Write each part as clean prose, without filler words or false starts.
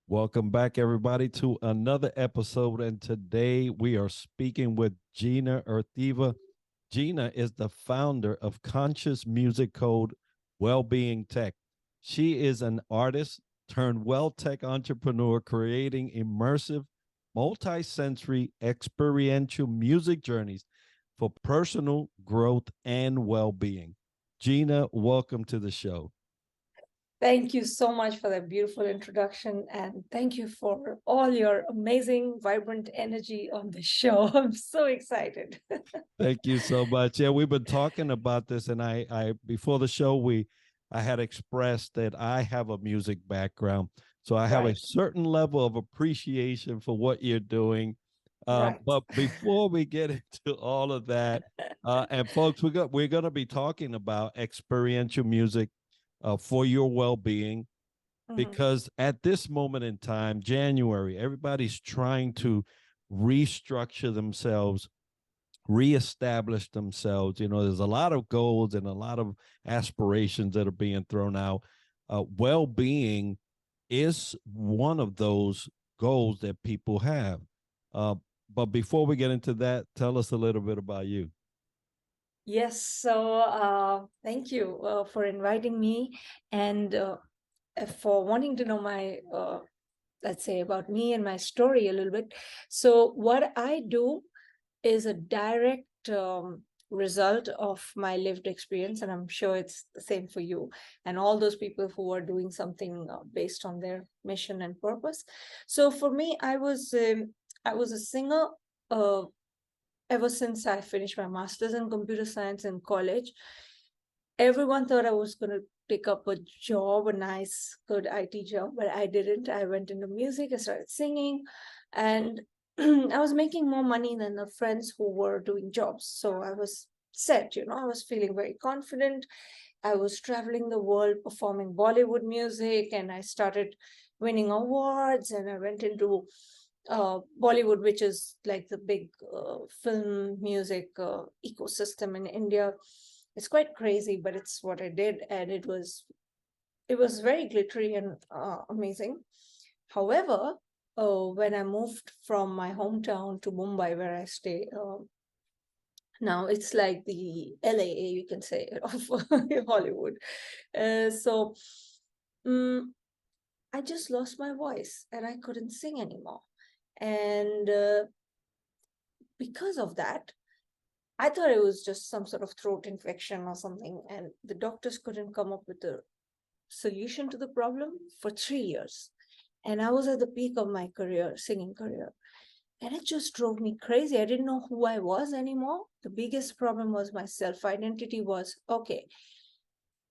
Welcome back, everybody, to another episode. And today we are speaking with Jeena Earthiva. Jeena is the founder of Conscious Music Code Wellbeing Tech. She is an artist turned well tech entrepreneur, creating immersive, multi-sensory, experiential music journeys for personal growth and well-being. Jeena, welcome to the show. Thank you so much for that beautiful introduction. And thank you for all your amazing, vibrant energy on the show. I'm so excited. Thank you so much. Yeah, we've been talking about this, and I before the show, I had expressed that I have a music background, so I have a Right. certain level of appreciation for what you're doing. Right. But before we get into all of that, and folks, we're going to be talking about experiential music for your well-being, Mhm. because at this moment in time, January, everybody's trying to restructure themselves, reestablish themselves. You know, there's a lot of goals and a lot of aspirations that are being thrown out. Well-being is one of those goals that people have. But before we get into that, tell us a little bit about you. Yes. So thank you for inviting me and for wanting to know my, let's say, about me and my story a little bit. So, what I do is a direct result of my lived experience, and I'm sure it's the same for you and all those people who are doing something based on their mission and purpose. So for me, I was a singer uh, ever since I finished my master's in computer science in college. Everyone thought I was going to pick up a job, a nice, good IT job, but I didn't. I went into music, I started singing, and I was making more money than the friends who were doing jobs. So I was set, I was feeling very confident. I was traveling the world performing Bollywood music, and I started winning awards, and I went into Bollywood, which is like the big film music ecosystem in India. It's quite crazy, but it's what I did, and it was very glittery and amazing. However, when I moved from my hometown to Mumbai, where I stay now, it's like the LAA, you can say, of Hollywood. So I just lost my voice and I couldn't sing anymore. And because of that, I thought it was just some sort of throat infection or something. And the doctors couldn't come up with a solution to the problem for 3 years. And I was at the peak of my career, singing career. And it just drove me crazy. I didn't know who I was anymore. The biggest problem was my self-identity was, okay,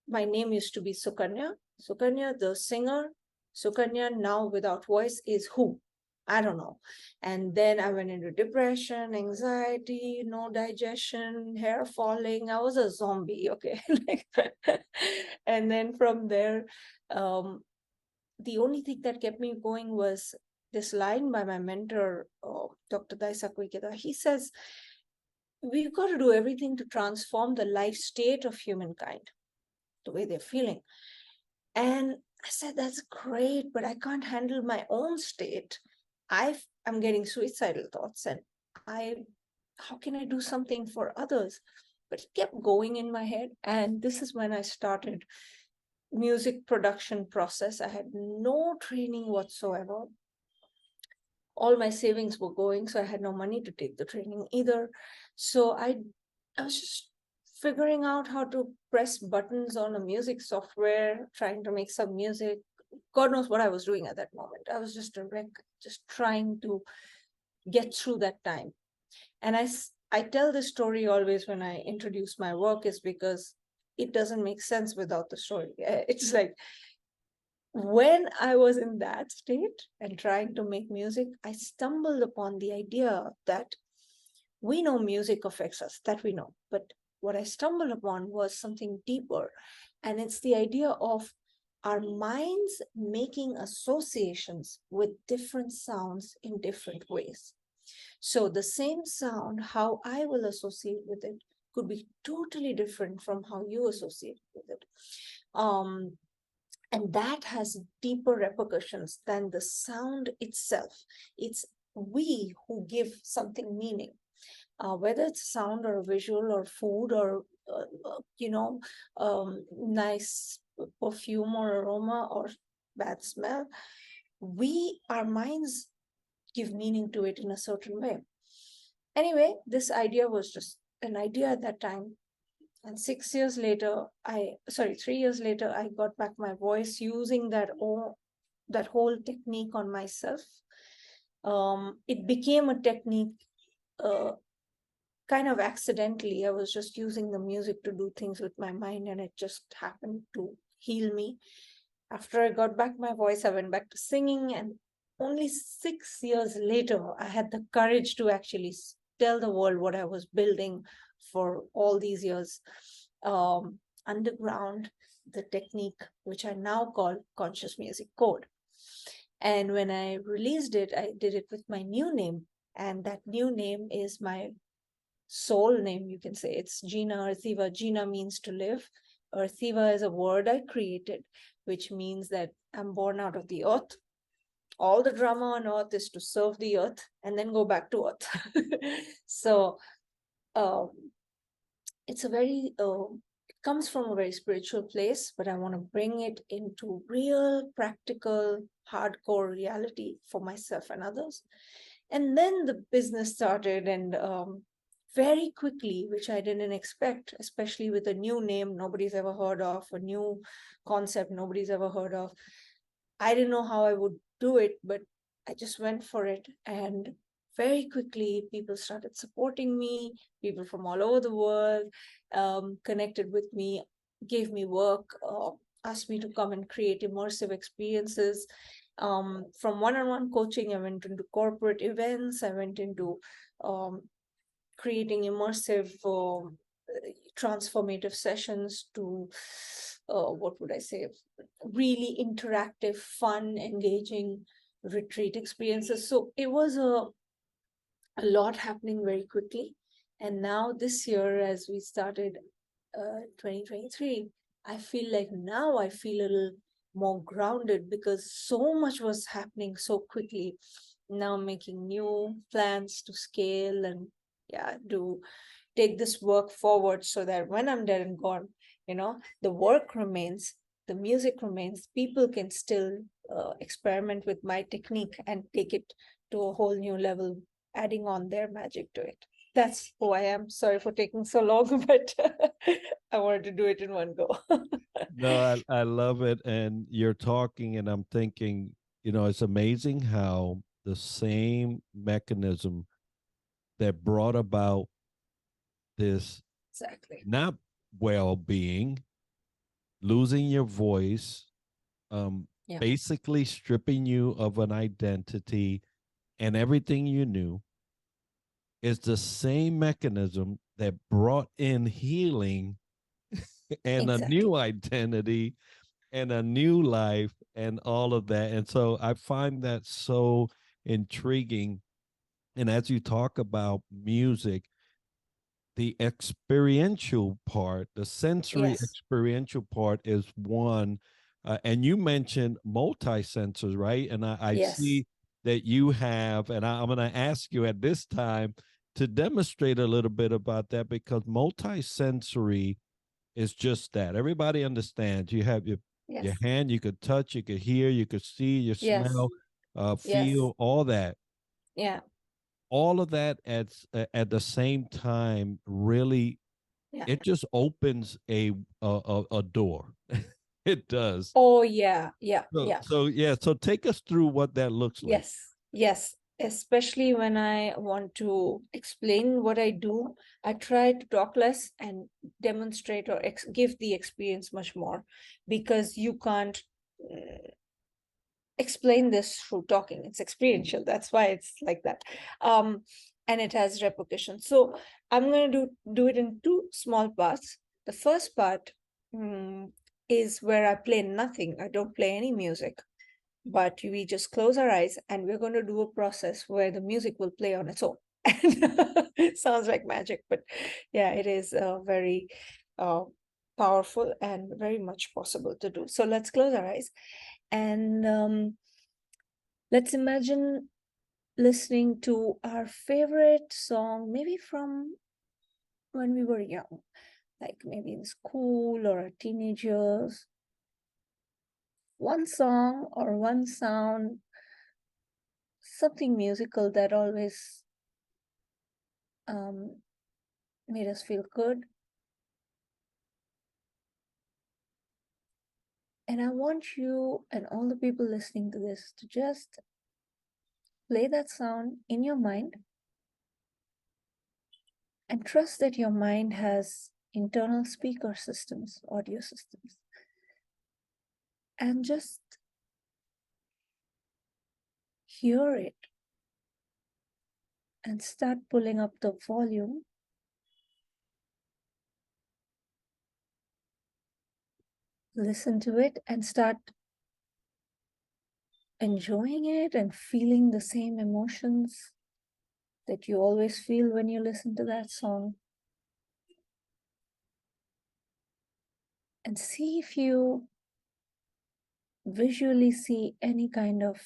my name used to be Sukanya. Sukanya, the singer. Sukanya, now without voice, is who? I don't know. And then I went into depression, anxiety, no digestion, hair falling. I was a zombie, okay? And then from there, the only thing that kept me going was this line by my mentor, Dr. Daisaku. He says, we've got to do everything to transform the life state of humankind, the way they're feeling. And I said, that's great, but I can't handle my own state. I'm getting suicidal thoughts, and how can I do something for others? But it kept going in my head. And this is when I started music production process. I had no training whatsoever. All my savings were going, so I had no money to take the training either. So I was just figuring out how to press buttons on a music software, trying to make some music. God knows what I was doing at that moment. I was just a wreck, just trying to get through that time. And I tell this story always when I introduce my work, is because it doesn't make sense without the story. It's like, when I was in that state and trying to make music, I stumbled upon the idea that we know music affects us, that we know. But what I stumbled upon was something deeper. And it's the idea of our minds making associations with different sounds in different ways. So the same sound, how I will associate with it could be totally different from how you associate with it. Um, and that has deeper repercussions than the sound itself. It's we who give something meaning, whether it's sound or visual or food or nice perfume or aroma or bad smell. Our minds give meaning to it in a certain way. Anyway, this idea was just an idea at that time. And 6 years later, 3 years later, I got back my voice using that whole technique on myself. It became a technique uh, kind of accidentally. I was just using the music to do things with my mind, and it just happened to heal me. After I got back my voice, I went back to singing, and only 6 years later, I had the courage to actually tell the world what I was building for all these years. Underground, the technique which I now call conscious music code. And when I released it, I did it with my new name. And that new name is my soul name, you can say. It's Jeena Earthiva. Jeena means to live. Earthiva is a word I created, which means that I'm born out of the earth. All the drama on earth is to serve the earth and then go back to earth. So um, it's a very, it comes from a very spiritual place, but I want to bring it into real, practical, hardcore reality for myself and others. And then the business started, and very quickly, which I didn't expect, especially with a new name nobody's ever heard of, a new concept nobody's ever heard of. I didn't know how I would do it, but I just went for it. And very quickly, people started supporting me. People from all over the world connected with me, gave me work, asked me to come and create immersive experiences. From one-on-one coaching, I went into corporate events. I went into creating immersive transformative sessions to what would I say, really interactive, fun, engaging retreat experiences. So it was a lot happening very quickly. And now this year, as we started 2023, I feel like now I feel a little more grounded because so much was happening so quickly. Now I'm making new plans to scale and do take this work forward so that when I'm dead and gone, the work remains, the music remains, people can still experiment with my technique and take it to a whole new level, adding on their magic to it. That's who I am. Sorry for taking so long, but I wanted to do it in one go. No, I love it. And you're talking, and I'm thinking, it's amazing how the same mechanism that brought about this Exactly. not well being, losing your voice, Yeah. basically stripping you of an identity and everything you knew, is the same mechanism that brought in healing and a new Exactly. identity and a new life and all of that. And so I find that so intriguing. And as you talk about music, the experiential part, the sensory Yes. experiential part is one. And you mentioned multi sensors, right? And I Yes. see that you have, and I'm going to ask you at this time to demonstrate a little bit about that, because multi sensory is just that. Everybody understands. You have your Yes. hand, you could touch, you could hear, you could see, you Yes. smell, Yes. feel, all that. Yeah. All of that at the same time, really, Yeah. it just opens a door. It does. Oh, yeah. Yeah. So Yeah. so yeah. So take us through what that looks like. Yes, yes. Especially when I want to explain what I do, I try to talk less and demonstrate or give the experience much more, because you can't explain this through talking. It's experiential. That's why it's like that. And it has repercussions. So I'm going to do it in two small parts. The first part is where I play nothing. I don't play any music, but we just close our eyes and we're going to do a process where the music will play on its own. It sounds like magic, but yeah, it is very powerful and very much possible to do. So let's close our eyes and let's imagine listening to our favorite song, maybe from when we were young, like maybe in school or teenagers. One song or one sound, something musical that always um, made us feel good. And I want you and all the people listening to this to just play that sound in your mind and trust that your mind has internal speaker systems, audio systems. And just hear it and start pulling up the volume. Listen to it and start enjoying it and feeling the same emotions that you always feel when you listen to that song. And see if you visually see any kind of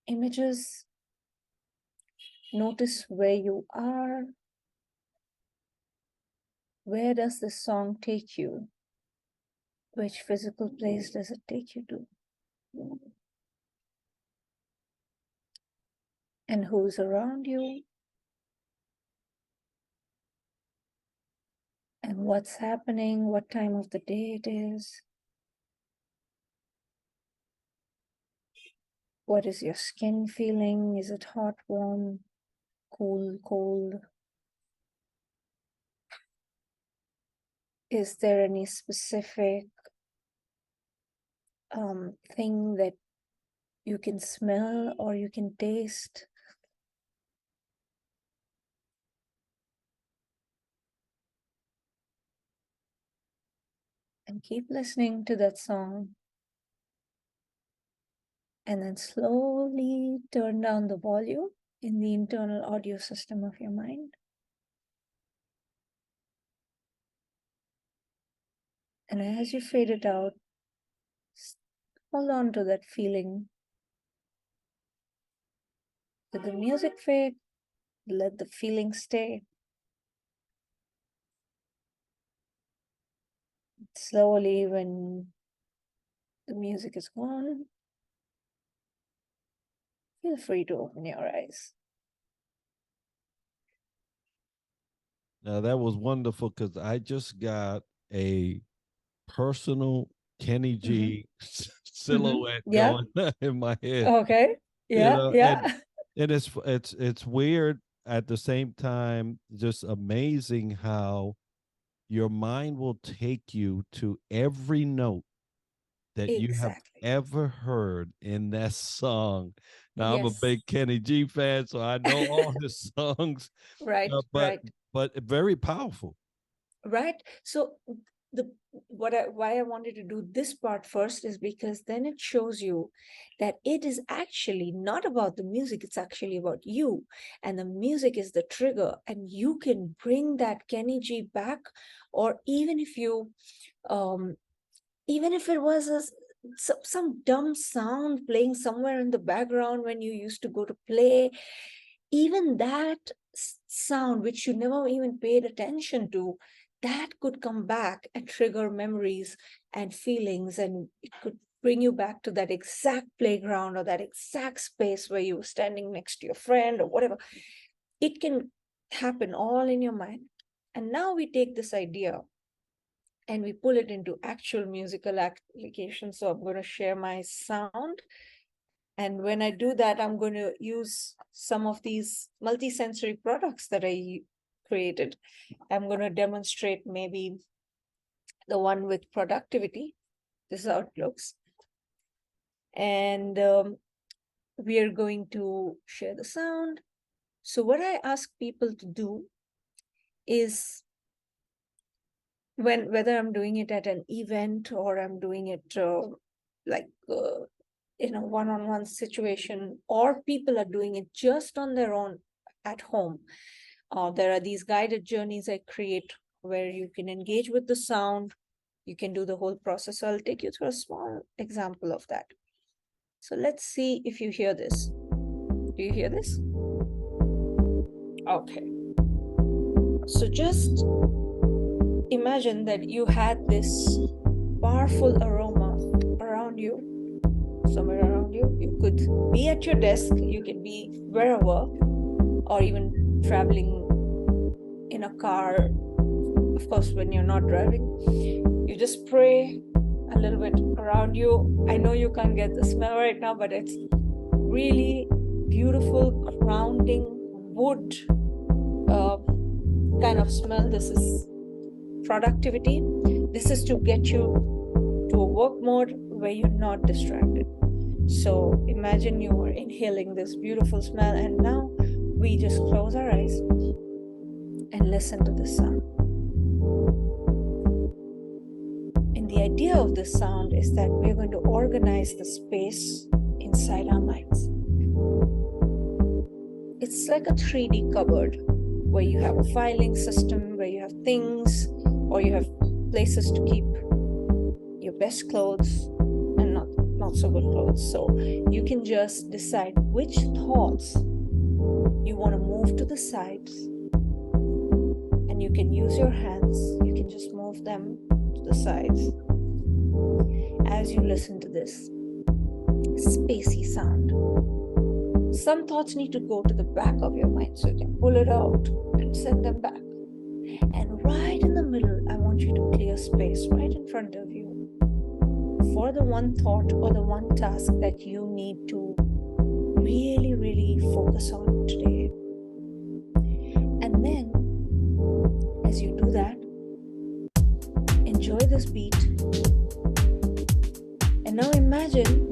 images. Notice where you are. Where does this song take you? Which physical place does it take you to? And who's around you? And what's happening? What time of the day it is? What is your skin feeling? Is it hot, warm, cool, cold? Is there any specific thing that you can smell or you can taste? And keep listening to that song. And then slowly turn down the volume in the internal audio system of your mind. And as you fade it out, hold on to that feeling. Let the music fade, let the feeling stay. Slowly, when the music is gone, feel free to open your eyes. Now that was wonderful because I just got a personal Kenny G silhouette Yeah. going in my head. Okay. You Yeah. know, Yeah. and it's weird at the same time, just amazing how your mind will take you to every note that you have Exactly. ever heard in that song. Now I'm a Yes. big Kenny G fan, so I know all his songs, Right. but Right. very powerful. Right. So the why I wanted to do this part first is because then it shows you that it is actually not about the music, it's actually about you, and the music is the trigger, and you can bring that Kenny G back. Or even if you even if it was some dumb sound playing somewhere in the background when you used to go to play, even that sound which you never even paid attention to, that could come back and trigger memories and feelings, and it could bring you back to that exact playground or that exact space where you were standing next to your friend or whatever. It can happen all in your mind. And now we take this idea and we pull it into actual musical application. So I'm going to share my sound. And when I do that, I'm going to use some of these multisensory products that I created. I'm going to demonstrate maybe the one with productivity. This is how it looks. And we are going to share the sound. So what I ask people to do is whether I'm doing it at an event or I'm doing it like in a one-on-one situation, or people are doing it just on their own at home. There are these guided journeys I create where you can engage with the sound. You can do the whole process. So I'll take you through a small example of that. So let's see if you hear this. Do you hear this? Okay. So just imagine that you had this powerful aroma around you, somewhere around you. You could be at your desk, you can be wherever, or even traveling in a car. Of course, when you're not driving, you just spray a little bit around you. I know you can't get the smell right now, but it's really beautiful, grounding wood kind of smell. This is productivity. This is to get you to a work mode where you're not distracted. So imagine you are inhaling this beautiful smell, and now we just close our eyes and listen to the sound. And the idea of this sound is that we're going to organize the space inside our minds. It's like a 3D cupboard where you have a filing system, where you have things, or you have places to keep your best clothes and not so good clothes. So you can just decide which thoughts you want to move to the sides, and you can use your hands. You can just move them to the sides as you listen to this spacey sound. Some thoughts need to go to the back of your mind, so you can pull it out and send them back. And right in the middle, I want you to clear space right in front of you for the one thought or the one task that you need to really, really focus on today. And then, as you do that, enjoy this beat. And now imagine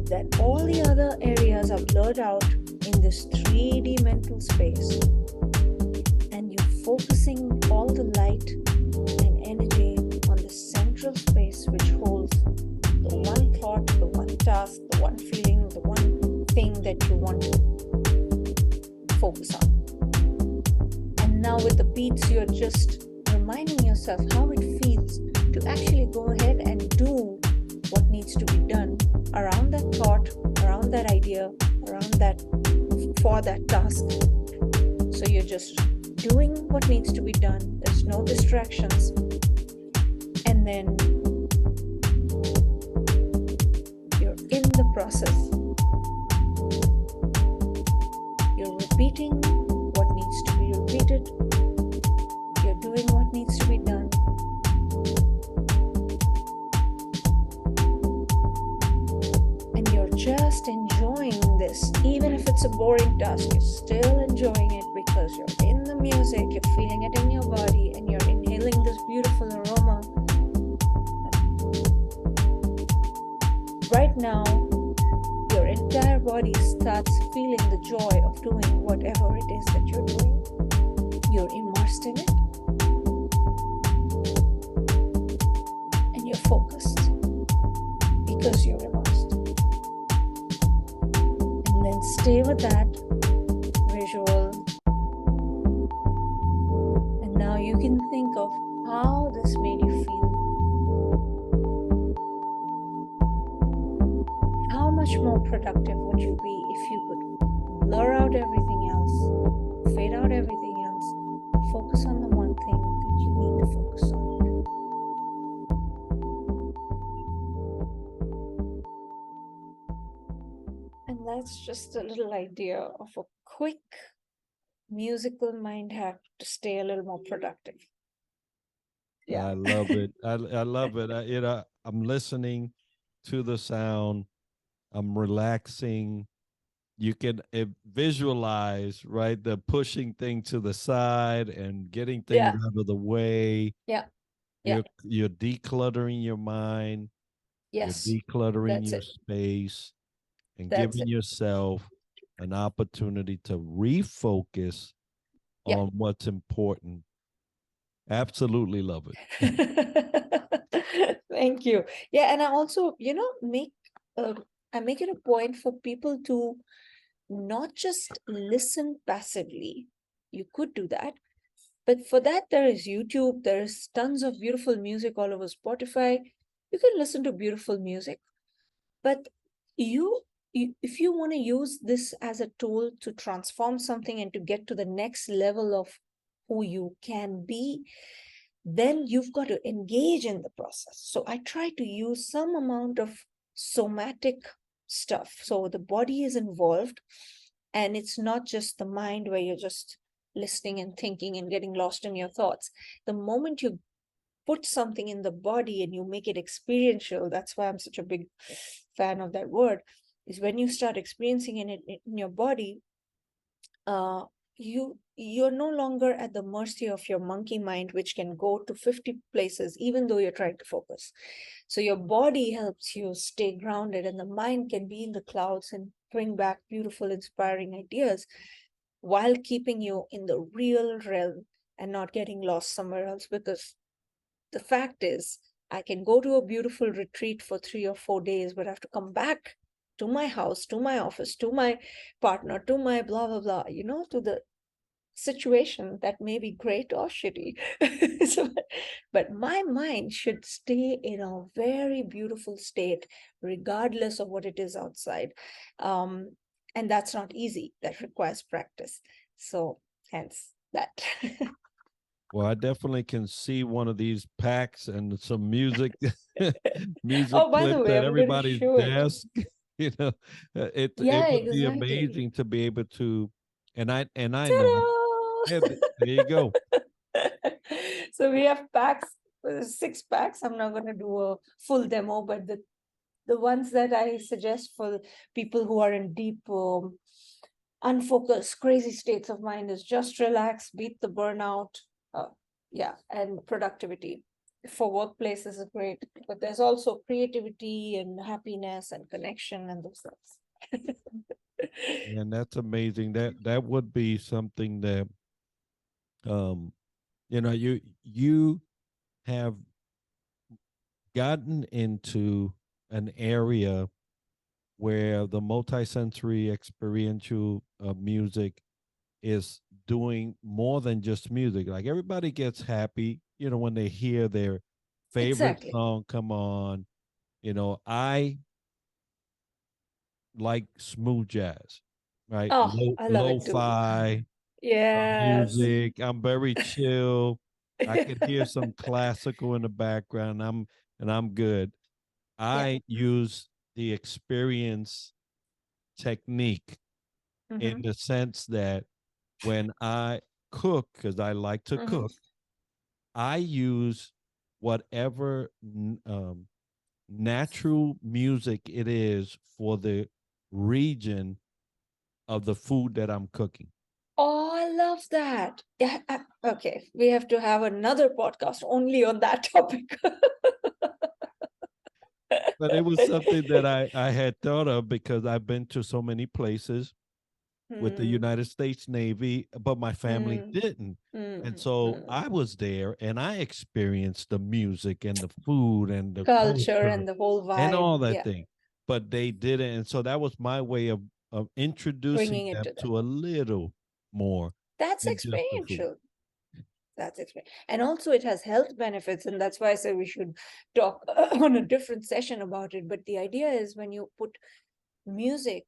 that all the other areas are blurred out in this 3D mental space, and you're focusing all the light and energy on the central space, which holds the one thought, the one task, the one feeling, the one thing that you want to focus on. And now with the beats, you're just reminding yourself how it feels to actually go ahead and do what needs to be done around that thought, around that idea, around that, for that task. So you're just doing what needs to be done. There's no distractions. And then you're in the process. You're repeating what needs to be repeated. You're doing what needs to be done. And you're just enjoying this. Even if it's a boring task, you're still enjoying it because you're in the music, you're feeling it in your body, and you're inhaling this beautiful aroma. Right now, your entire body starts feeling the joy of doing whatever it is that you're doing. You're immersed in it, and you're focused because you're immersed. And then stay with that visual. And now you can think of how this made you feel. How much more productive would you be if you could blur out everything else, fade out everything else, focus on the one thing that you need to focus on? And that's just a little idea of a quick musical mind hack to stay a little more productive. I love it. I love it. I'm listening to the sound. I'm relaxing. You can visualize, right? The pushing thing to the side and getting things out of the way. Yeah. You're decluttering your mind. Yes. You're decluttering That's your it. space and That's giving it. yourself an opportunity to refocus on what's important. Absolutely love it. Thank you. Yeah, and I also, I make it a point for people to not just listen passively. You could do that, but for that, there is YouTube, there's tons of beautiful music all over Spotify. You can listen to beautiful music, but you, if you want to use this as a tool to transform something and to get to the next level of who you can be, then you've got to engage in the process. So I try to use some amount of somatic stuff. So the body is involved, and it's not just the mind where you're just listening and thinking and getting lost in your thoughts. The moment you put something in the body and you make it experiential, that's why I'm such a big fan of that word, is when you start experiencing it in your body, uh, you're no longer at the mercy of your monkey mind, which can go to 50 places even though you're trying to focus. So your body helps you stay grounded, and the mind can be in the clouds and bring back beautiful, inspiring ideas while keeping you in the real realm and not getting lost somewhere else. Because the fact is, I can go to a beautiful retreat for 3 or 4 days, but I have to come back to my house, to my office, to my partner, to my blah, blah, blah, to the situation that may be great or shitty. So, but my mind should stay in a very beautiful state, regardless of what it is outside. Um, and that's not easy, that requires practice. So, hence that. Well, I definitely can see one of these packs and some music, music Oh, by the clips way, at I'm going to everybody's show it. desk. It Yeah, would be exactly. amazing to be able to, and I know, yeah, Ta-da! there you go. So we have packs, 6 packs. I'm not going to do a full demo, but the ones that I suggest for people who are in deep, unfocused, crazy states of mind is just relax, beat the burnout, uh, yeah, and productivity. For workplaces is great, but there's also creativity and happiness and connection and those things. And that's amazing. That would be something that, um, you have gotten into an area where the multisensory experiential music is doing more than just music. Like everybody gets happy, when they hear their favorite Exactly. song come on. I like smooth jazz, right? Oh, Low I love it too. lo-fi Yes. music. I'm very chill. I could hear some classical in the background. I'm good. Yeah. I use the experience technique in Hmm. the sense that when I cook, because I like to Hmm. cook, I use whatever natural music it is for the region of the food that I'm cooking. Oh, I love that. Yeah. Okay. We have to have another podcast only on that topic. But it was something that I had thought of because I've been to so many places with the Hmm. United States Navy, but my family Hmm. didn't. And Hmm. so Hmm. I was there and I experienced the music and the food and the Culture culture and the whole and vibe. all that Yeah. thing. But they didn't. And so that was my way of introducing Bringing it them to them. to a little more That's than just the food. experiential. That's experiential. And also, it has health benefits. And that's why I said we should talk on a different session about it. But the idea is when you put music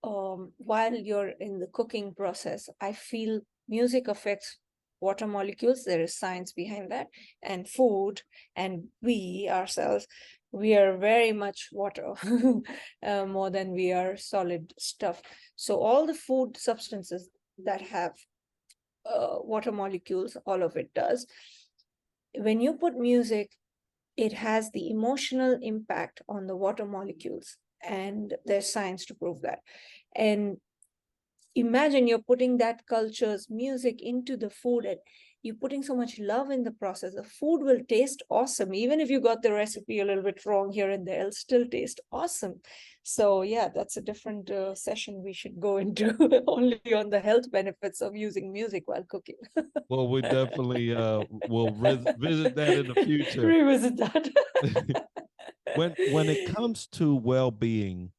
while you're in the cooking process, I feel music affects water molecules. There is science behind that, and food, and we ourselves, we are very much water, more than we are solid stuff. So all the food substances that have water molecules, all of it does. When you put music, it has the emotional impact on the water molecules, and there's science to prove that. And imagine you're putting that culture's music into the food, and you're putting so much love in the process. The food will taste awesome. Even if you got the recipe a little bit wrong here and there, it'll still taste awesome. So yeah, that's a different session we should go into, only on the health benefits of using music while cooking. Well, we definitely will visit that in the future. Revisit that. When it comes to well-being,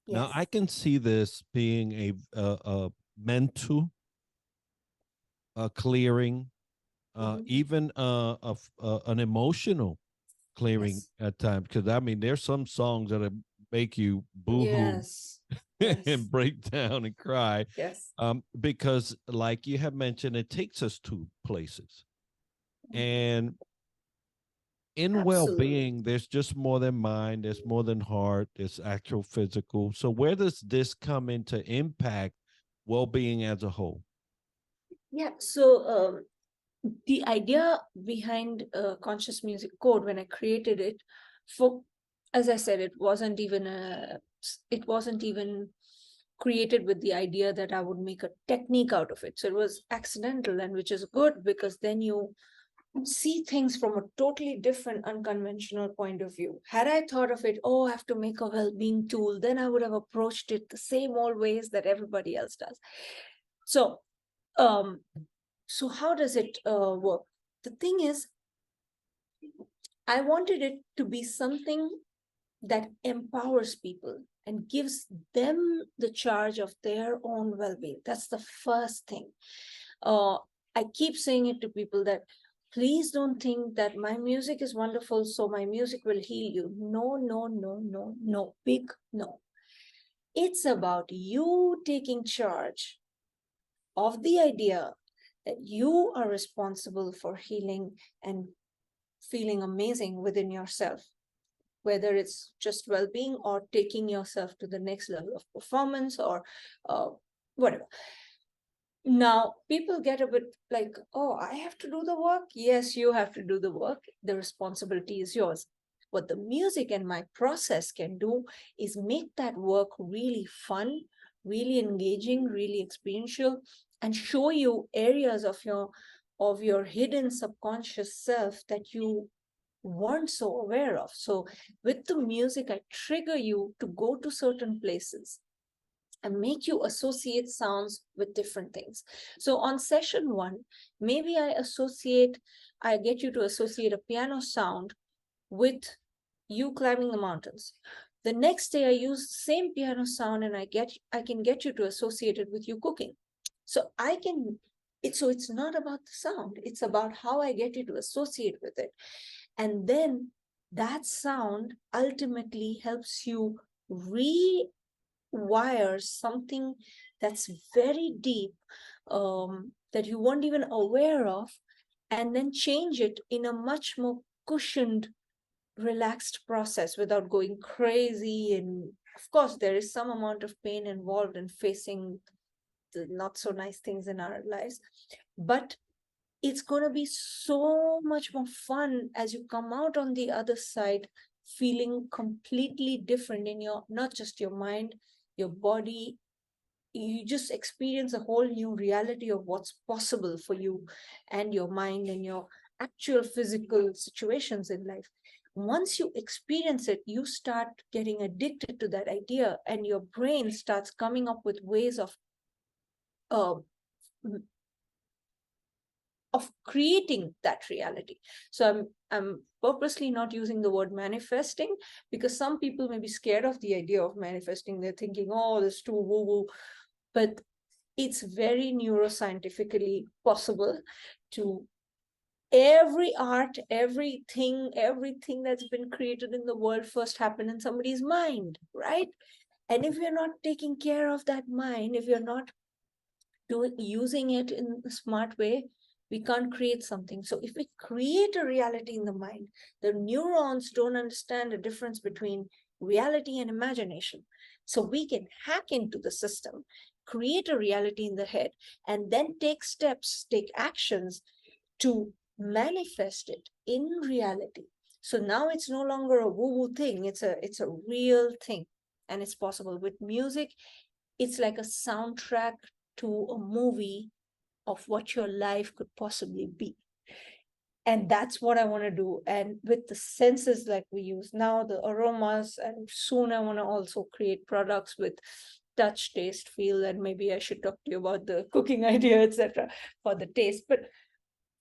Now Yes. I can see this being a mental clearing, Mhm. even an emotional clearing Yes. at times. Because I mean, there's some songs that make you boohoo Yes. and Yes. break down and cry, Yes. because, like you have mentioned, it takes us to places. Mhm. And in Absolutely. well-being, there's just more than mind, there's more than heart, there's actual physical. So where does this come into impact well-being as a whole? Yeah. So the idea behind conscious music code, when I created it, for, as I said, it wasn't even created with the idea that I would make a technique out of it. So it was accidental, and which is good because then you see things from a totally different, unconventional point of view. Had I thought of it, oh, I have to make a well-being tool, then I would have approached it the same old ways that everybody else does. So, um, so how does it work? The thing is, I wanted it to be something that empowers people and gives them the charge of their own well-being. That's the first thing. uh, I keep saying it to people that please don't think that my music is wonderful, so my music will heal you. No, no, no, no, no, big no. It's about you taking charge of the idea that you are responsible for healing and feeling amazing within yourself, whether it's just well-being or taking yourself to the next level of performance or uh, whatever. Now, people get a bit like, oh, I have to do the work. Yes, you have to do the work. The responsibility is yours. What the music and my process can do is make that work really fun, really engaging, really experiential, and show you areas of your hidden subconscious self that you weren't so aware of. So with the music, I trigger you to go to certain places and make you associate sounds with different things. So on session one, maybe I get you to associate a piano sound with you climbing the mountains. The next day I use the same piano sound and I can get you to associate it with you cooking. So it's not about the sound, it's about how I get you to associate with it. And then that sound ultimately helps you re wires something that's very deep, that you weren't even aware of, and then change it in a much more cushioned, relaxed process without going crazy. And of course, there is some amount of pain involved in facing the not so nice things in our lives, but it's going to be so much more fun as you come out on the other side feeling completely different in your, not just your mind, your body. You just experience a whole new reality of what's possible for you and your mind and your actual physical situations in life. Once you experience it, you start getting addicted to that idea, and your brain starts coming up with ways uh, of creating that reality. So I'm purposely not using the word manifesting, because some people may be scared of the idea of manifesting. They're thinking, oh, this too woo woo. But it's very neuroscientifically possible to, every art, everything that's been created in the world first happened in somebody's mind, right? And if you're not taking care of that mind, if you're not using it in a smart way, we can't create something. So if we create a reality in the mind, the neurons don't understand the difference between reality and imagination. So we can hack into the system, create a reality in the head, and then take steps, take actions to manifest it in reality. So now it's no longer a woo-woo thing, it's a real thing. And it's possible with music. It's like a soundtrack to a movie of what your life could possibly be. And that's what I want to do. And with the senses like we use now, the aromas, and soon I want to also create products with touch, taste, feel, and maybe I should talk to you about the cooking idea, etc., for the taste. But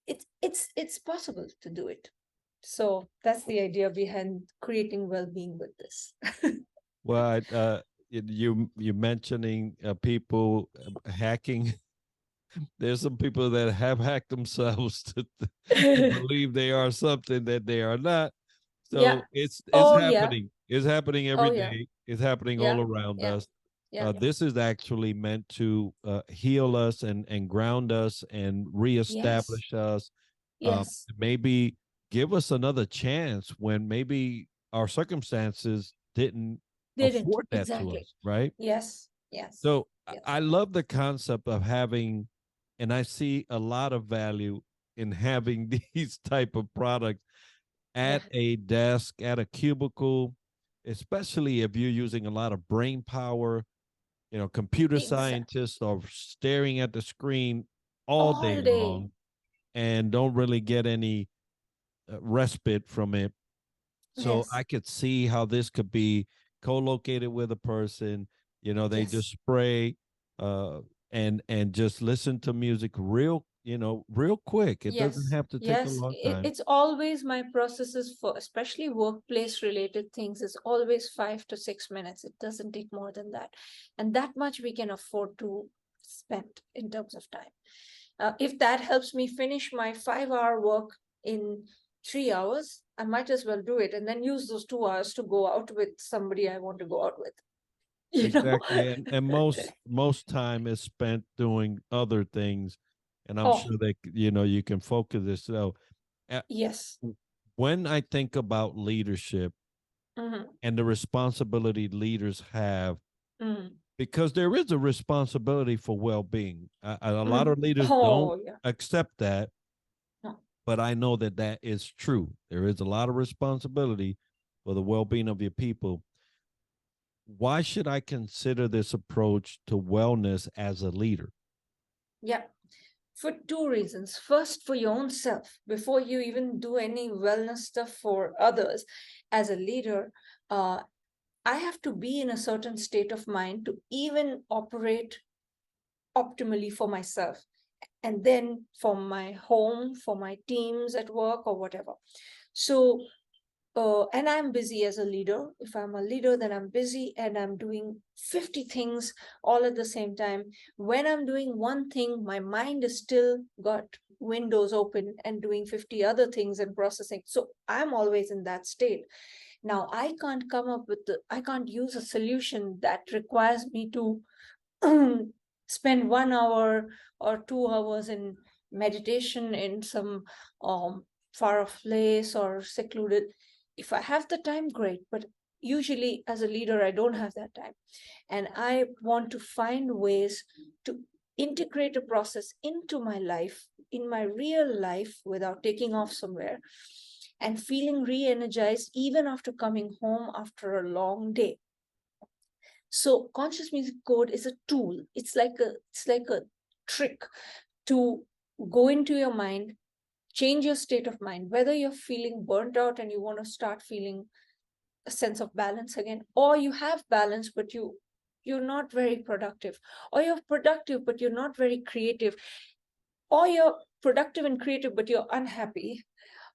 it's possible to do it. So that's the idea behind creating well-being with this. Well, you mentioning people hacking. There's some people that have hacked themselves to believe they are something that they are not. Yeah. So it's Oh, yeah. happening. It's happening Oh, every yeah. day. It's happening all Yeah. around Yeah. us. Yeah. This is actually meant to heal us and ground us and Yes. reestablish us. Yes. Maybe give us another chance when maybe our circumstances didn't Didn't. afford that to Exactly. us, right? Yes. Yes. So Yes. I love the concept of having, and I see a lot of value in having these type of products Yeah. at a desk, at a cubicle, especially if you're using a lot of brain power. Computer Exactly. scientists are staring at the screen all day All day. long and don't really get any respite from it. So Yes. I could see how this could be co-located with a person. They just Yes. spray uh, and just listen to music real quick. It doesn't Yes. have to take a Yes. long time. It's always my processes for especially workplace related things is always 5 to 6 minutes. It doesn't take more than that. And that much we can afford to spend in terms of time. If that helps me finish my 5 hour work in 3 hours, I might as well do it and then use those 2 hours to go out with somebody I want to go out with. You know? Exactly, and most time is spent doing other things, and I'm Oh, sure that you can focus this. So, uh, yes. when I think about leadership Hmm. and the responsibility leaders have, Hmm. because there is a responsibility for well-being. A lot Hmm. of leaders don't Oh, yeah. accept that, No. but I know that that is true. There is a lot of responsibility for the well-being of your people. Why should I consider this approach to wellness as a leader? Yeah. For two reasons. First, for your own self, before you even do any wellness stuff for others, as a leader, I have to be in a certain state of mind to even operate optimally for myself and then for my home, for my teams at work or whatever. So, and I'm busy as a leader. If I'm a leader, then I'm busy and I'm doing 50 things all at the same time. When I'm doing one thing, my mind is still got windows open and doing 50 other things and processing. So I'm always in that state. Now, I can't use a solution that requires me to spend 1 hour or 2 hours in meditation in some far off place or secluded. If I have the time, great. But usually, as a leader, I don't have that time. And I want to find ways to integrate a process into my life, in my real life, without taking off somewhere and feeling re energized even after coming home after a long day. So conscious music code is a tool. It's like a trick to go into your mind, change your state of mind, whether you're feeling burnt out and you want to start feeling a sense of balance again, or you have balance but you're not very productive, or you're productive but you're not very creative, or you're productive and creative but you're unhappy,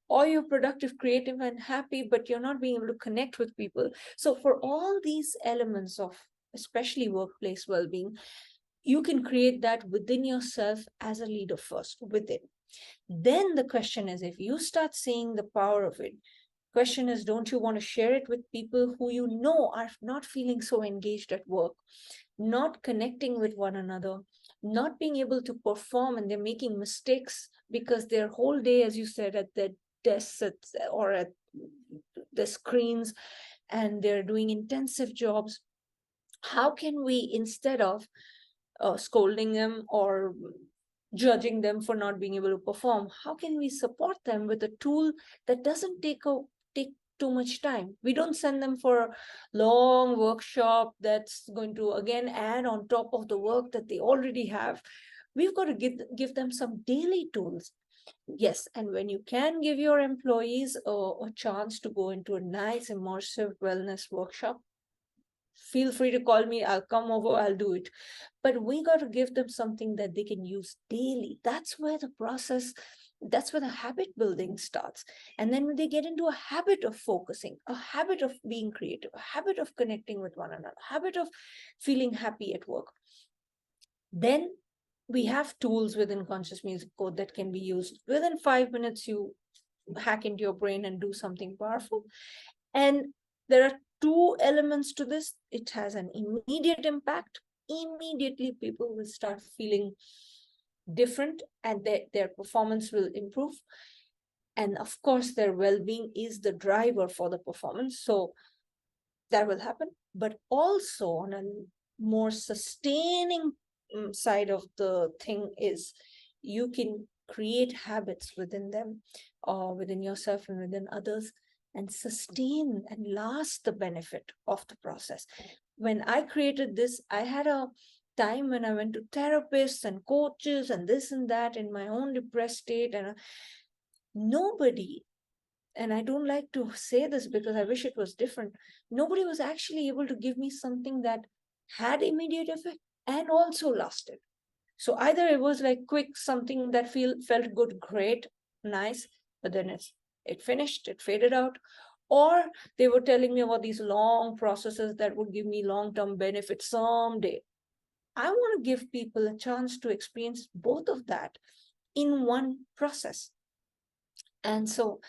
or you're productive, creative, and happy, but you're not being able to connect with people. So, for all these elements of especially workplace well being, you can create that within yourself as a leader first, within. Then the question is if you start seeing the power of it, question is don't you want to share it with people who you know are not feeling so engaged at work, not connecting with one another, not being able to perform, and they're making mistakes because their whole day, as you said, at their desks or at the screens, and they're doing intensive jobs. How can we, instead of scolding them or judging them for not being able to perform, how can we support them with a tool that doesn't take too much time? We don't send them for a long workshop that's going to again add on top of the work that they already have. We've got to give them some daily tools. Yes, and when you can give your employees a chance to go into a nice immersive wellness workshop, feel free to call me. I'll come over, I'll do it. But we got to give them something that they can use daily. That's where the process That's where the habit building starts. And then when they get into a habit of focusing, a habit of being creative, a habit of connecting with one another, a habit of feeling happy at work, then we have tools within conscious music code that can be used. Within 5 minutes, you hack into your brain and do something powerful. And there are two elements to this. It has an immediate impact. Immediately, people will start feeling different, and their performance will improve. And of course, their well-being is the driver for the performance. So that will happen. But also on a more sustaining side of the thing is you can create habits within them or within yourself and within others and sustain and last the benefit of the process. When I created this, I had a time when I went to therapists and coaches and this and that in my own depressed state, and nobody, and I don't like to say this because I wish it was different, nobody was actually able to give me something that had immediate effect and also lasted. So either it was like quick, something that felt good, great, nice, but then it finished, it faded out, or they were telling me about these long processes that would give me long-term benefits someday. I want to give people a chance to experience both of that in one process. And so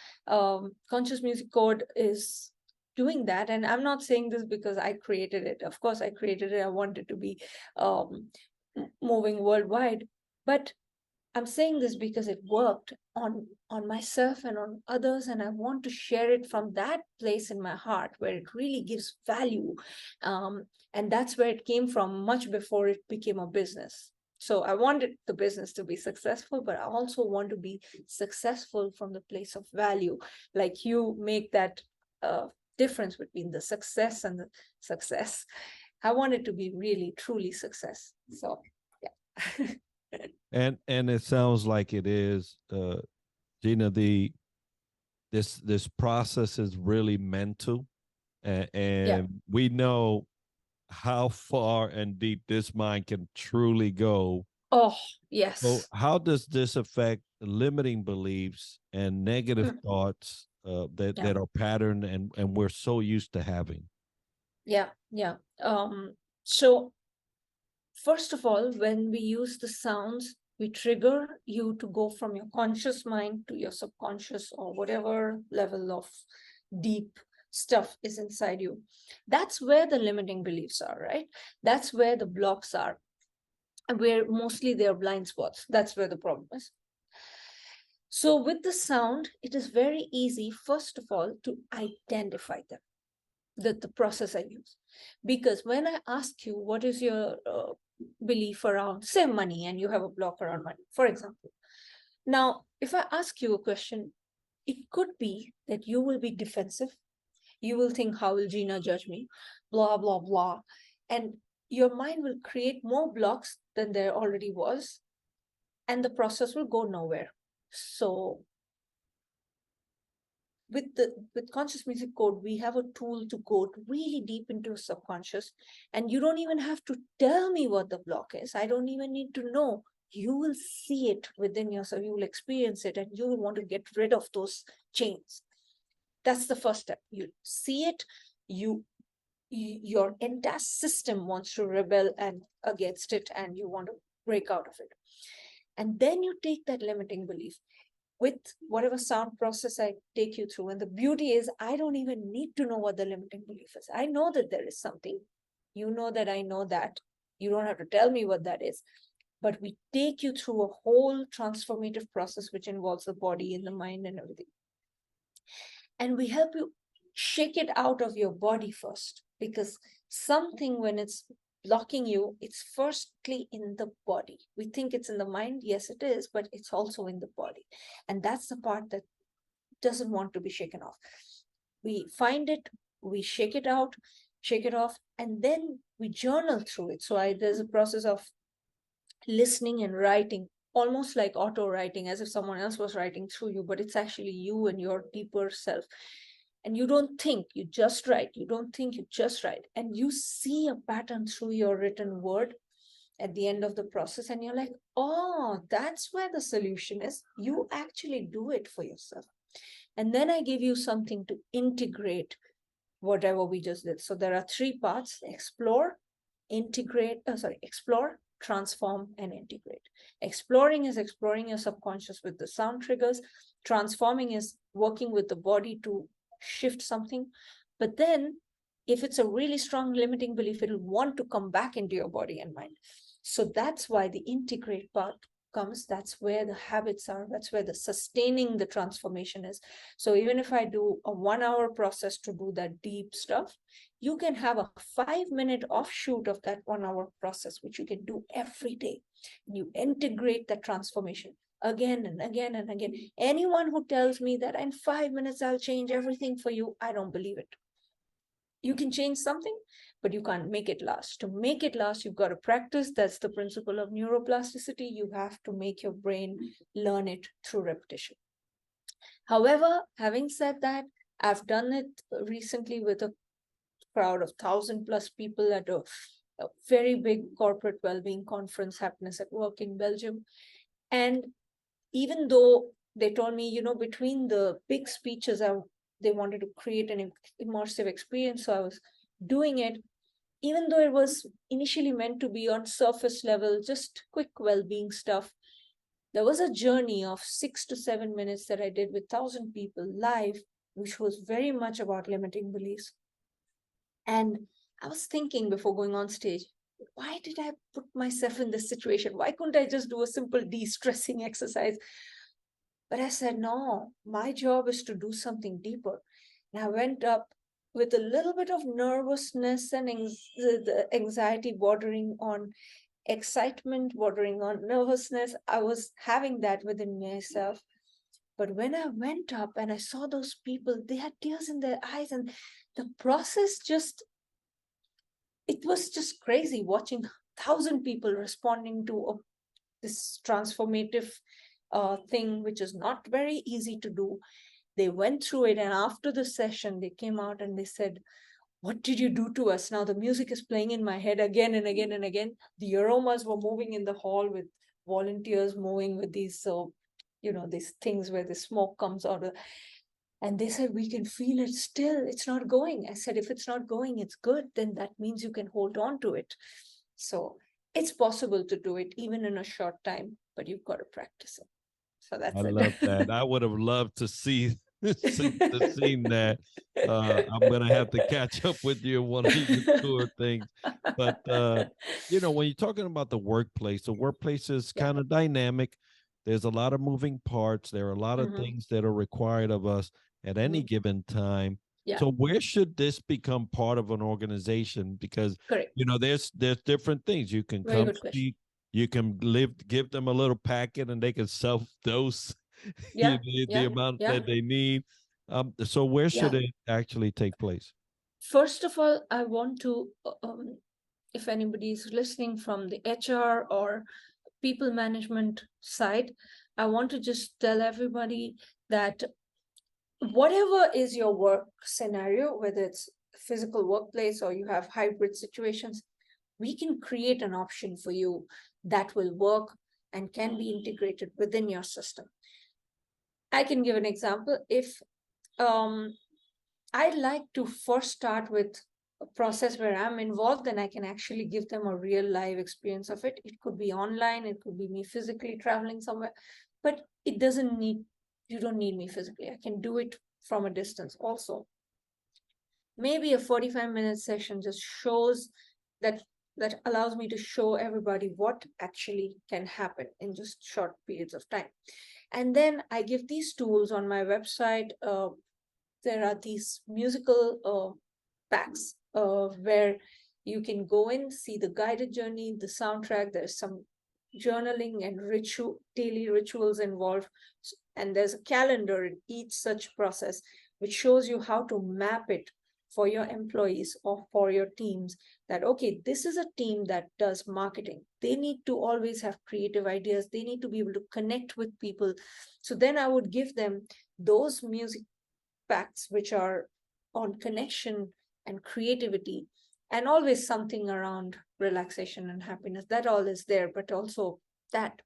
conscious music code is doing that. And I'm not saying this because I created it. Of course, I created it. I wanted to be um, moving worldwide. But I'm saying this because it worked on myself and on others, and I want to share it from that place in my heart where it really gives value, and that's where it came from much before it became a business. So I wanted the business to be successful, but I also want to be successful from the place of value, like you make that difference between the success and the success. I want it to be really truly success. So yeah. And it sounds like it is, Jeena. This process is really mental, Yeah. and we know how far and deep this mind can truly go. Oh, So, yes. how does this affect limiting beliefs and negative Mm. thoughts Yeah. that are patterned and we're so used to having? Yeah. Yeah. So first of all, when we use the sounds, we trigger you to go from your conscious mind to your subconscious or whatever level of deep stuff is inside you. That's where the limiting beliefs are, right? That's where the blocks are, and where mostly they are blind spots. That's where the problem is. So with the sound, it is very easy, first of all, to identify them, the process I use. Because when I ask you, what is your belief around, say, money, and you have a block around money, for example. Now, if I ask you a question, it could be that you will be defensive. You will think, how will Jeena judge me? Blah, blah, blah. And your mind will create more blocks than there already was, and the process will go nowhere. So with conscious music code, we have a tool to go really deep into subconscious, and you don't even have to tell me what the block is. I don't even need to know. You will see it within yourself, you will experience it, and you will want to get rid of those chains. That's the first step. You see it, you your entire system wants to rebel and against it, and you want to break out of it. And then you take that limiting belief with whatever sound process I take you through. And the beauty is, I don't even need to know what the limiting belief is. I know that there is something. You know that I know that. You don't have to tell me what that is. But we take you through a whole transformative process, which involves the body and the mind and everything. And we help you shake it out of your body first, because something, when it's blocking you, it's firstly in the body. We think it's in the mind. Yes, it is, but it's also in the body. And that's the part that doesn't want to be shaken off. We find it, we shake it out, shake it off, and then we journal through it. So there's a process of listening and writing, almost like auto writing, as if someone else was writing through you, but it's actually you and your deeper self. And you don't think, you just write. You don't think, you just write. And you see a pattern through your written word. at the end of the process, and you're like, oh, that's where the solution is. You actually do it for yourself. And then I give you something to integrate whatever we just did. So there are three parts: explore, explore, transform, and integrate. Exploring is exploring your subconscious with the sound triggers. Transforming is working with the body to shift something. But then, if it's a really strong limiting belief, it'll want to come back into your body and mind. So that's why the integrate part comes. That's where the habits are. That's where the sustaining the transformation is. So even if I do a 1 hour process to do that deep stuff, you can have a 5 minute offshoot of that 1 hour process, which you can do every day. You integrate that transformation again and again and again. Anyone who tells me that in 5 minutes I'll change everything for you, I don't believe it. You can change something, but you can't make it last. To make it last, you've got to practice. That's the principle of neuroplasticity. You have to make your brain learn it through repetition. However, having said that, I've done it recently with a crowd of 1,000+ people at a very big corporate well-being conference, Happiness at Work, in Belgium. And even though they told me, between the big speeches, they wanted to create an immersive experience, so I was doing it, even though it was initially meant to be on surface level, just quick well-being stuff. There was a journey of 6 to 7 minutes that I did with 1,000 people live, which was very much about limiting beliefs. And I was thinking before going on stage, why did I put myself in this situation? Why couldn't I just do a simple de-stressing exercise? But I said, no, my job is to do something deeper. And I went up with a little bit of nervousness and the anxiety bordering on excitement, bordering on nervousness. I was having that within myself. But when I went up and I saw those people, they had tears in their eyes, and the process it was just crazy watching 1,000 people responding to this transformative thing, which is not very easy to do. They went through it, and after the session, they came out and they said, what did you do to us? Now the music is playing in my head again and again and again. The aromas were moving in the hall with volunteers moving with these, these things where the smoke comes out of. And they said, we can feel it still. It's not going. I said, if it's not going, it's good. Then that means you can hold on to it. So it's possible to do it even in a short time, but you've got to practice it. So that's I it. love that. I would have loved to see seen that. I'm gonna have to catch up with you in one of your tour things. But when you're talking about the workplace is Yeah. kind of dynamic. There's a lot of moving parts. There are a lot of Mm-hmm. things that are required of us at any Mm-hmm. given time. Yeah. So where should this become part of an organization? Because Correct. there's different things. You can Very come good question. speak, you can give them a little packet and they can self dose Yeah. the Yeah. amount Yeah. that they need. So where should Yeah. it actually take place? First of all, I want to, if anybody is listening from the HR or people management side, I want to just tell everybody that whatever is your work scenario, whether it's physical workplace or you have hybrid situations, we can create an option for you that will work and can be integrated within your system. I can give an example. If I'd like to first start with a process where I'm involved, then I can actually give them a real live experience of it. It could be online, it could be me physically traveling somewhere, but you don't need me physically. I can do it from a distance also. Maybe a 45-minute session just shows that allows me to show everybody what actually can happen in just short periods of time. And then I give these tools on my website. There are these musical packs where you can go in, see the guided journey, the soundtrack. There's some journaling and daily rituals involved. And there's a calendar in each such process, which shows you how to map it for your employees or for your teams, that, okay, this is a team that does marketing. They need to always have creative ideas. They need to be able to connect with people. So then I would give them those music packs which are on connection and creativity, and always something around relaxation and happiness. That all is there, but also that.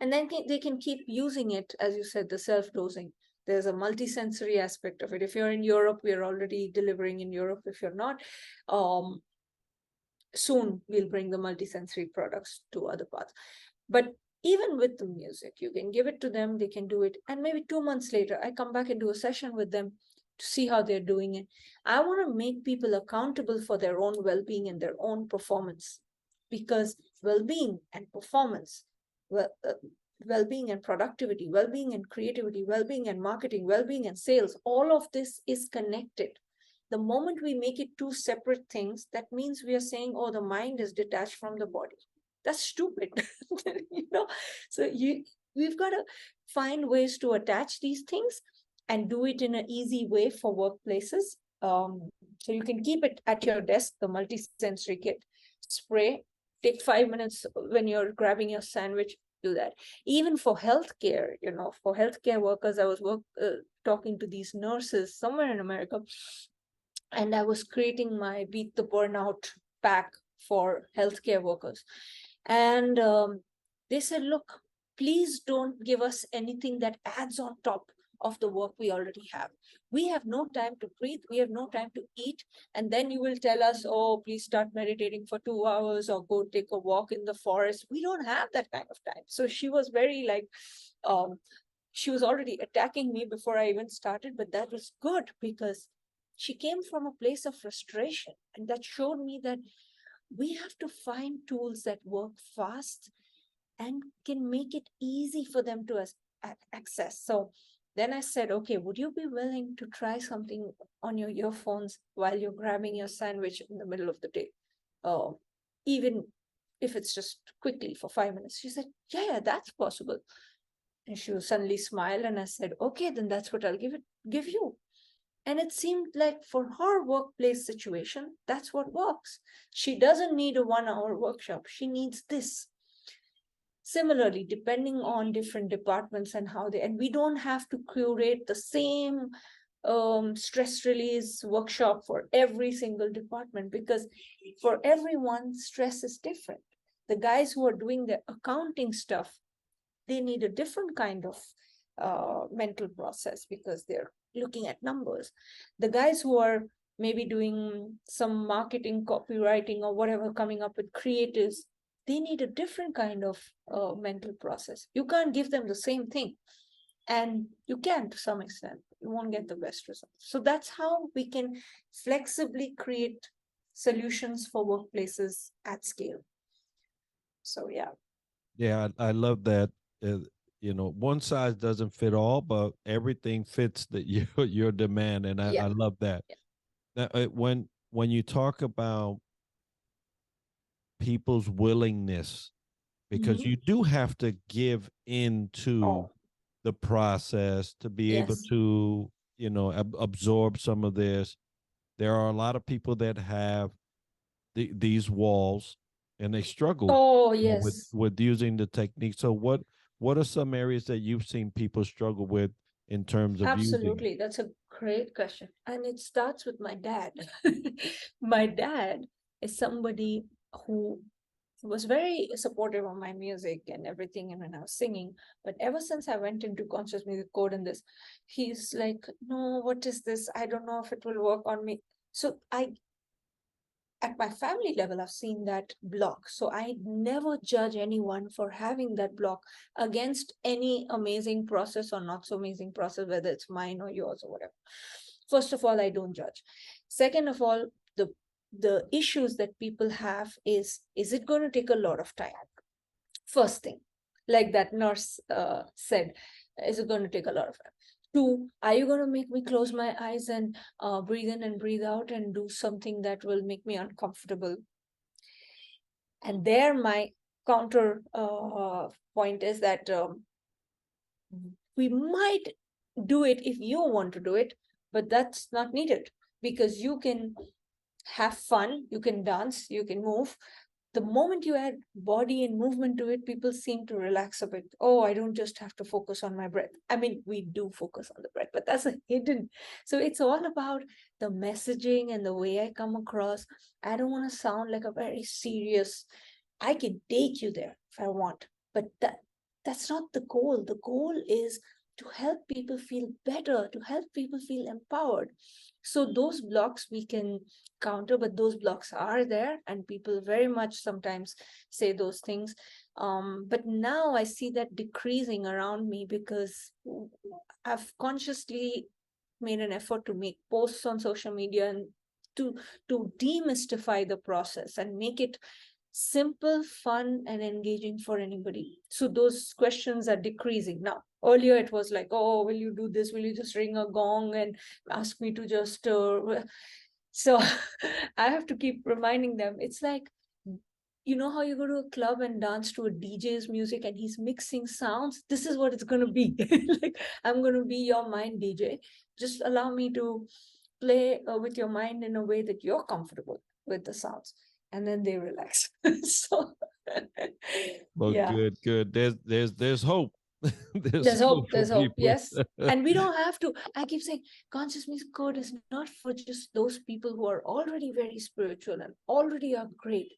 And then they can keep using it, as you said, the self-dosing. There's a multisensory aspect of it. If you're in Europe, we're already delivering in Europe. If you're not, um, soon we'll bring the multisensory products to other parts. But even with the music, you can give it to them, they can do it. And maybe 2 months later, I come back and do a session with them to see how they're doing it. I want to make people accountable for their own well-being and their own performance, because well-being and performance, well, well-being and productivity, well-being and creativity, well-being and marketing, well-being and sales, all of this is connected. The moment we make it two separate things, that means we are saying, oh, the mind is detached from the body. That's stupid. So we've got to find ways to attach these things and do it in an easy way for workplaces. So you can keep it at your desk, the multi-sensory kit, spray, take 5 minutes when you're grabbing your sandwich, do that. Even for healthcare, for healthcare workers, I was talking to these nurses somewhere in America, and I was creating my Beat the Burnout pack for healthcare workers. And they said, look, please don't give us anything that adds on top of the work we already have. We have no time to breathe. We have no time to eat. And then you will tell us, oh, please start meditating for 2 hours or go take a walk in the forest. We don't have that kind of time. So she was very like, she was already attacking me before I even started, but that was good because she came from a place of frustration. And that showed me that we have to find tools that work fast and can make it easy for them to access. So then I said, okay, would you be willing to try something on your earphones while you're grabbing your sandwich in the middle of the day? Even if it's just quickly for 5 minutes. She said, yeah, that's possible. And she would suddenly smile, and I said, okay, then that's what I'll give you. And it seemed like for her workplace situation, that's what works. She doesn't need a 1 hour workshop. She needs this. Similarly, depending on different departments and and we don't have to curate the same stress release workshop for every single department, because for everyone, stress is different. The guys who are doing the accounting stuff, they need a different kind of mental process because they're looking at numbers. The guys who are maybe doing some marketing, copywriting, or whatever, coming up with creatives, they need a different kind of mental process. You can't give them the same thing. And you can to some extent. You won't get the best results. So that's how we can flexibly create solutions for workplaces at scale. So, yeah. Yeah, I love that. Uh, one size doesn't fit all, but everything fits that your demand, and I Yeah. love that. Yeah. Now, when you talk about people's willingness, because you do have to give into Oh, the process to be able yes. to absorb some of this. There are a lot of people that have these walls, and they struggle Oh, with yes. using the technique. So what are some areas that you've seen people struggle with in terms of using it? Absolutely. That's a great question. And it starts with my dad. My dad is somebody who was very supportive of my music and everything, and when I was singing. But ever since I went into conscious music code and this, he's like, no, what is this? I don't know if it will work on me. So at my family level, I've seen that block. So I never judge anyone for having that block against any amazing process or not so amazing process, whether it's mine or yours or whatever. First of all, I don't judge. Second of all, the issues that people have is it going to take a lot of time? First thing, like that nurse said, is it going to take a lot of time? Two, are you going to make me close my eyes and breathe in and breathe out and do something that will make me uncomfortable? And there, my counter point is that we might do it if you want to do it, but that's not needed, because you can have fun, you can dance, you can move, the moment you add body and movement to it, people seem to relax a bit. Oh, I don't just have to focus on my breath. I mean, we do focus on the breath, but that's a hidden. So it's all about the messaging and the way I come across. I don't want to sound like a very serious. I can take you there if I want, but that's not the goal. The goal is to help people feel better, to help people feel empowered. So those blocks we can counter, but those blocks are there, and people very much sometimes say those things. But now I see that decreasing around me because I've consciously made an effort to make posts on social media and to demystify the process and make it simple, fun, and engaging for anybody. So those questions are decreasing now. Earlier, it was like, oh, will you do this? Will you just ring a gong and ask me to just. So I have to keep reminding them. It's like, you know how you go to a club and dance to a DJ's music and he's mixing sounds? This is what it's going to be. Like, I'm going to be your mind DJ. Just allow me to play with your mind in a way that you're comfortable with the sounds, and then they relax. So Well, yeah, good. There's hope. There's there's hope hope, for there's hope, people. yes. And we don't have to. I keep saying conscious music code is not for just those people who are already very spiritual and already are great.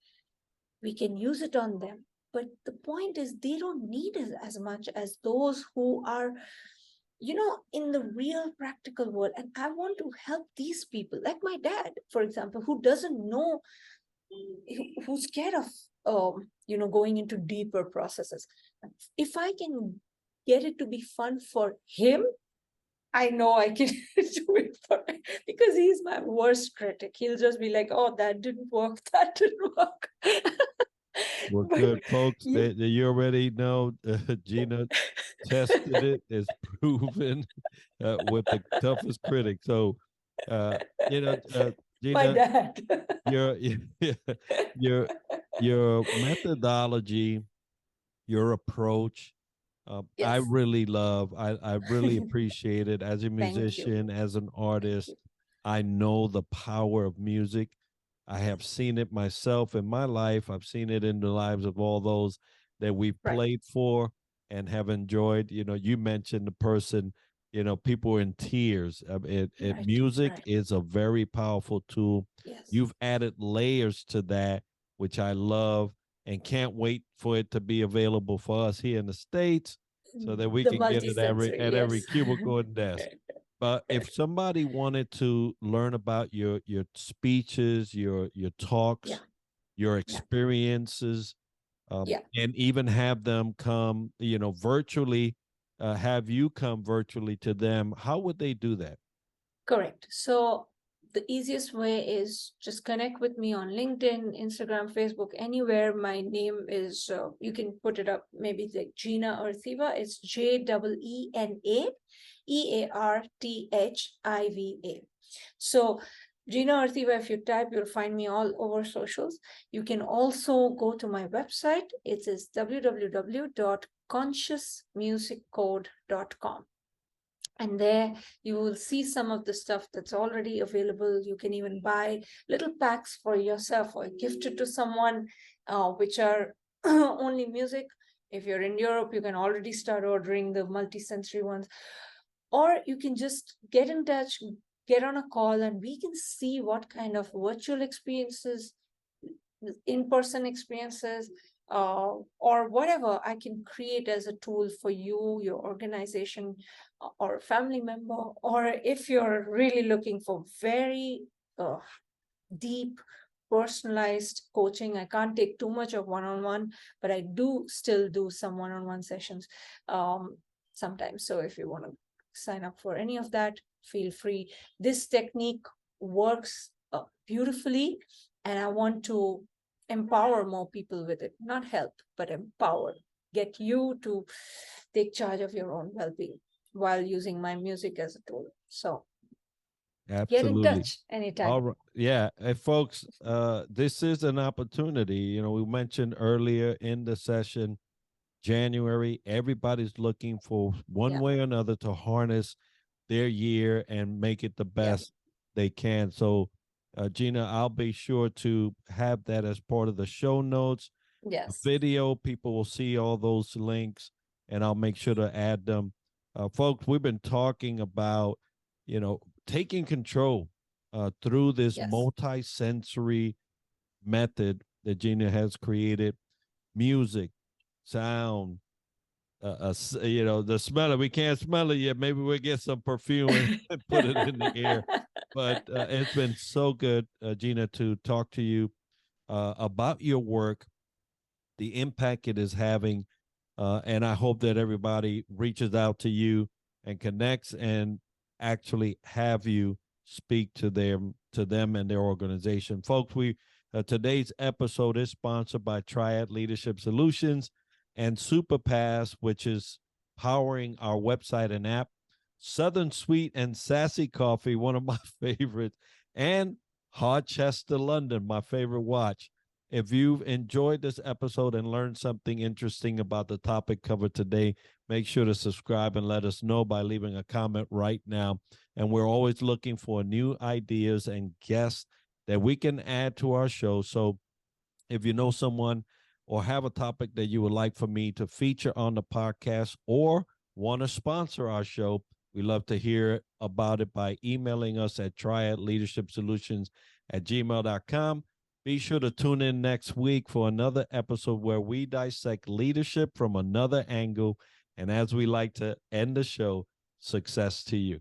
We can use it on them, but the point is they don't need it as much as those who are, in the real practical world. And I want to help these people, like my dad, for example, who doesn't know, who's scared of going into deeper processes. If I can get it to be fun for him, I know I can do it for him, because he's my worst critic. He'll just be like, oh, that didn't work, that didn't work. Well, But good folks. yeah, You already know. Gina tested it. It's proven with the toughest critic. So, uh, you know, my Gina, dad. your your your methodology, your approach, I Yes. really love. I really appreciate it as a Thank you. musician, as an Thank artist. you. I know the power of music. I have Yes. seen it myself in my life. I've seen it in the lives of all those that we've Right. played for and have enjoyed. You mentioned the person, people are in tears. Right. Music Right. is a very powerful tool. Yes. You've added layers to that, which I love and can't wait for it to be available for us here in the States so that we The can get it multi-sensory, at every yes. cubicle and desk. But if somebody wanted to learn about your speeches, your Yeah. talks, your Yeah. experiences, Yeah. and even have them come, virtually, have you come virtually to them, how would they do that? Correct. So the easiest way is just connect with me on LinkedIn, Instagram, Facebook, anywhere. My name is, you can put it up, maybe like Jeena Earthiva. It's JEENA EARTHIVA. So Jeena Earthiva, if you type, you'll find me all over socials. You can also go to my website. It is www.consciousmusiccode.com. And there you will see some of the stuff that's already available. You can even buy little packs for yourself or gift it to someone, which are only music. If you're in Europe, you can already start ordering the multi-sensory ones. Or you can just get in touch, get on a call, and we can see what kind of virtual experiences, in-person experiences, or whatever I can create as a tool for you, your organization, or a family member. Or if you're really looking for very deep, personalized coaching, I can't take too much of one-on-one, but I do still do some one-on-one sessions sometimes. So if you want to sign up for any of that, feel free. This technique works beautifully, and I want to empower more people with it. Not help, but empower. Get you to take charge of your own well-being while using my music as a tool. So get in Absolutely. touch anytime. All right. Yeah. Hey, folks, this is an opportunity. We mentioned earlier in the session, January, everybody's looking for one Yeah. way or another to harness their year and make it the Yeah. best they can. So, Jeena, I'll be sure to have that as part of the show notes. The Yes. video, people will see all those links, and I'll make sure to add them. Folks, we've been talking about, taking control through this Yes. multi-sensory method that Jeena has created: music, sound, the smell it. We can't smell it yet. Maybe we'll get some perfume and put it in the air. But it's been so good, Jeena, to talk to you about your work, the impact it is having, and I hope that everybody reaches out to you and connects and actually have you speak to them and their organization. Folks, we today's episode is sponsored by Triad Leadership Solutions and Superpass, which is powering our website and app. Southern Sweet and Sassy Coffee, one of my favorites, and Harchester London, my favorite watch. If you've enjoyed this episode and learned something interesting about the topic covered today, make sure to subscribe and let us know by leaving a comment right now. And we're always looking for new ideas and guests that we can add to our show. So if you know someone or have a topic that you would like for me to feature on the podcast or want to sponsor our show, we love to hear about it by emailing us at triadleadershipsolutions@gmail.com. Be sure to tune in next week for another episode where we dissect leadership from another angle. And as we like to end the show, success to you.